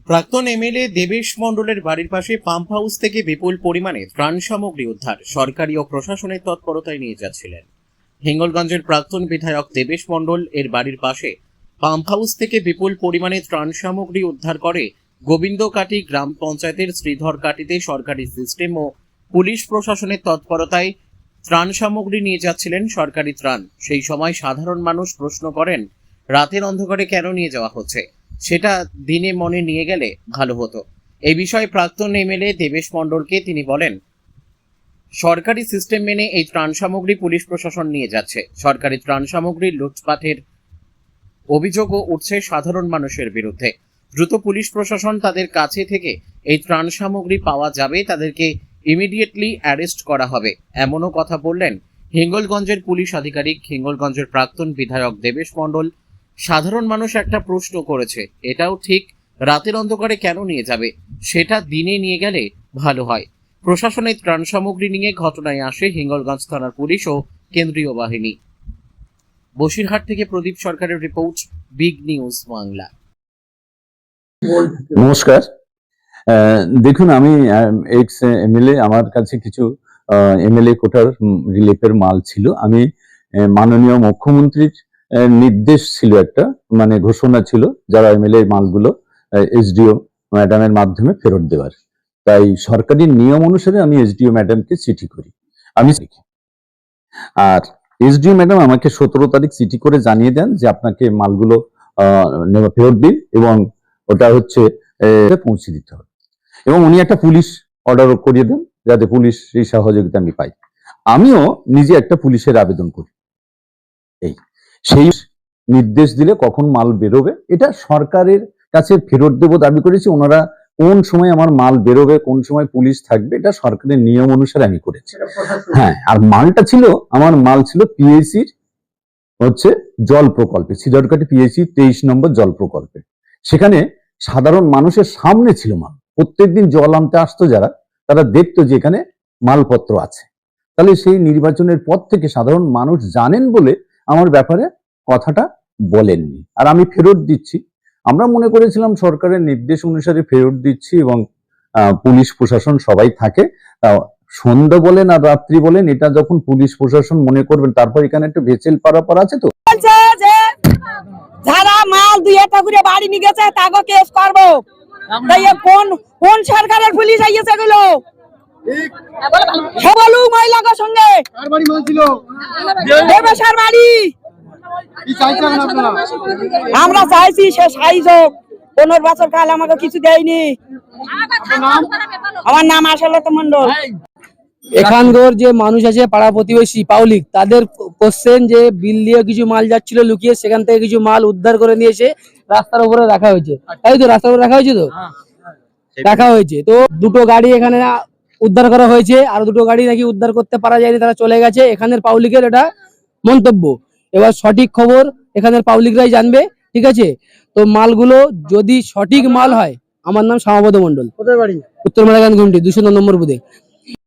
প্রাক্তন এমএলএ দেবেশ মণ্ডলের বাড়ির পাশে পাম্প হাউস থেকে বিপুল পরিমাণে ত্রাণ সামগ্রী উদ্ধার সরকারি ও প্রশাসনের তৎপরতায় নিয়ে যাচ্ছিলেন। হিঙ্গলগঞ্জের প্রাক্তন বিধায়ক দেবেশ মণ্ডল এর বাড়ির পাশে পাম্প হাউস থেকে বিপুল পরিমাণে ত্রাণ সামগ্রী উদ্ধার করে গোবিন্দকাটি গ্রাম পঞ্চায়েতের শ্রীধরকাটিতে সরকারি সিস্টেম ও পুলিশ প্রশাসনের তৎপরতায় ত্রাণ সামগ্রী নিয়ে যাচ্ছিলেন সরকারি ত্রাণ। সেই সময় সাধারণ মানুষ প্রশ্ন করেন, রাতের অন্ধকারে কেন নিয়ে যাওয়া হচ্ছে, সেটা দিনে মনে নিয়ে গেলে ভালো হতো। এই বিষয়ে প্রাক্তন এমএলএ দেবেশ মণ্ডলকে তিনি বলেন, সরকারি সিস্টেম মেনে এই ত্রাণ সামগ্রী পুলিশ প্রশাসন নিয়ে যাচ্ছে। সরকারি ত্রাণ সামগ্রী লুটপাটের অভিযোগও উঠছে সাধারণ মানুষের বিরুদ্ধে। দ্রুত পুলিশ প্রশাসন তাদের কাছে থেকে এই ত্রাণ সামগ্রী পাওয়া যাবে, তাদেরকে ইমিডিয়েটলি অ্যারেস্ট করা হবে, এমনও কথা বললেন হিঙ্গলগঞ্জের পুলিশ আধিকারিক। হিঙ্গলগঞ্জের প্রাক্তন বিধায়ক দেবেশ মণ্ডল সাধারণ মানুষ একটা প্রশ্ন করেছে, এটাও ঠিক, রাতের অন্ধকারে কেন নিয়ে যাবে, সেটা দিনে নিয়ে গেলে ভালো হয়। প্রশাসনের ত্রাণ সামগ্রী নিয়ে ঘটনায় আসে হিঙ্গলগঞ্জ থানার পুলিশ ও কেন্দ্রীয় বাহিনী। বসিরহাট থেকে প্রদীপ সরকারের রিপোর্ট, বিগ নিউজ বাংলা। নমস্কার। দেখুন, আমি এক্স এমএলএ, আমার কাছে কিছু এমএলএ কোটার রিলিফের মাল ছিল। আমি মাননীয় মুখ্যমন্ত্রীর নির্দেশ ছিল, একটা মানে ঘোষণা ছিল যারা এমএলএ মালগুলো এসডিও ম্যাডামের মাধ্যমে ফেরত দেওয়ার। তাই সরকারি নিয়ম অনুসারে আমি এসডিও ম্যাডামকে চিঠি করি। আর এসডিও ম্যাডাম আমাকে 17 তারিখ চিঠি করে জানিয়ে দেন যে আপনাকে মালগুলো ফেরত দিন এবং ওটা হচ্ছে পৌঁছে দিতে হবে, এবং উনি একটা পুলিশ অর্ডার করিয়ে দেন যাতে পুলিশ এই সহযোগিতা আমি পাই। আমিও নিজে একটা পুলিশের আবেদন করি। সেই নির্দেশ দিলে কখন মাল বেরোবে এটা সরকারের কাছে ফেরত দেবো দাবি করেছি। ওনারা কোন সময় আমার মাল বেরোবে, কোন সময় পুলিশ থাকবে, এটা সরকারের নিয়ম অনুসারে আমি করেছি। হ্যাঁ, আর মালটা ছিল, আমার মাল ছিল পিএইচির হচ্ছে জল প্রকল্পে, শ্রীধরকাটি পিএইচি 23 নম্বর জল প্রকল্পে। সেখানে সাধারণ মানুষের সামনে ছিল মাল। প্রত্যেকদিন জল আনতে আসতো যারা, তারা দেখতো যে এখানে মালপত্র আছে। তাহলে সেই নির্বাচনের পর থেকে সাধারণ মানুষ জানেন বলে আমার ব্যাপারে কথাটা বলেননি, আর আমি ফেরত দিচ্ছি। আমরা মনে করেছিলাম সরকারের নির্দেশ অনুসারে ফেরত দিচ্ছি এবং পুলিশ প্রশাসন সবাই থাকে। সন্ধ্যা বলেন আর রাত্রি বলেন, এটা যখন পুলিশ প্রশাসন মনে করবেন, তারপর এখানে একটা ভেসেল পারাপার আছে, তো যারা মাল 2 করে বাড়ি নিয়ে গেছে তাকে কেস করবো। কোন সরকারের পুলিশ আইছে এগুলো? সবলু মহিলার সঙ্গে দেবেশের বাড়ি। আমরা চাইছি সে সাইজ হোক। 15 বছর কাল আমাকে কিছু দেয়নি। আমার নাম আসলে তো মন্ডল। এখানকার যে মানুষ আছে পাড়া প্রতিবেশী পাবলিক, তাদের কোশ্চেন যে বিল দিয়ে কিছু মাল যাচ্ছিল লুকিয়ে, সেখান থেকে কিছু মাল উদ্ধার করে নিয়ে এসে রাস্তার উপরে রাখা হয়েছে। তাই তো, রাস্তার উপরে রাখা হয়েছে, তো রাখা হয়েছে। তো 2টো গাড়ি এখানে উদ্ধার করা হয়েছে, আর 2টো গাড়ি নাকি উদ্ধার করতে পারা যায়নি, তারা চলে গেছে। এখানের পাবলিকের এটা মন্তব্য। এবার সঠিক খবর এখানের পাবলিকরাই জানবে, ঠিক আছে? তো মালগুলো যদি সঠিক মাল হয়, আমার নাম শ্যামাপদ মন্ডল, উত্তর মারাগান ঘুমটি 209 নম্বর বুথে।